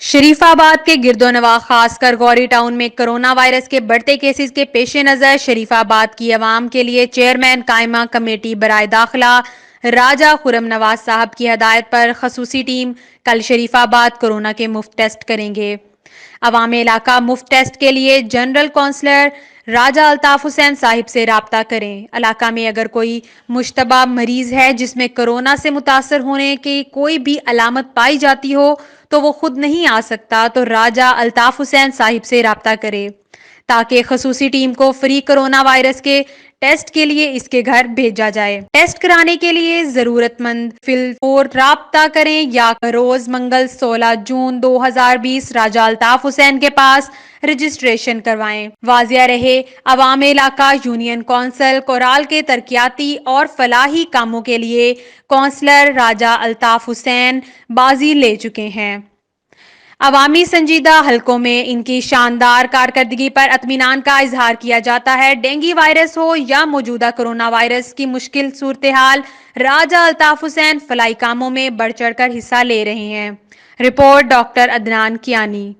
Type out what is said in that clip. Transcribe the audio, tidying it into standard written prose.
شریف آباد کے گرد و نواح خاص کر گوری ٹاؤن میں کرونا وائرس کے بڑھتے کیسز کے پیش نظر شریف آباد کی عوام کے لیے چیئرمین قائمہ کمیٹی برائے داخلہ راجہ خرم نواز صاحب کی ہدایت پر خصوصی ٹیم کل شریف آباد کورونا کے مفت ٹیسٹ کریں گے۔ عوام علاقہ مفت ٹیسٹ کے لیے جنرل کونسلر راجہ الطاف حسین صاحب سے رابطہ کریں۔ علاقہ میں اگر کوئی مشتبہ مریض ہے جس میں کورونا سے متاثر ہونے کی کوئی بھی علامت پائی جاتی ہو تو وہ خود نہیں آ سکتا تو راجہ الطاف حسین صاحب سے رابطہ کرے تاکہ خصوصی ٹیم کو فری کورونا وائرس کے ٹیسٹ کے لیے اس کے گھر بھیجا جائے۔ ٹیسٹ کرانے کے لیے ضرورت مند فور رابطہ کریں یا روز منگل 16 جون 2020 راجہ الطاف حسین کے پاس رجسٹریشن کروائیں۔ واضح رہے عوام علاقہ یونین کونسل کورال کے ترقیاتی اور فلاحی کاموں کے لیے کونسلر راجہ الطاف حسین بازی لے چکے ہیں۔ عوامی سنجیدہ حلقوں میں ان کی شاندار کارکردگی پر اطمینان کا اظہار کیا جاتا ہے۔ ڈینگی وائرس ہو یا موجودہ کورونا وائرس کی مشکل صورتحال، راجہ الطاف حسین فلاحی کاموں میں بڑھ چڑھ کر حصہ لے رہے ہیں۔ Report doctor Adnan Kayani.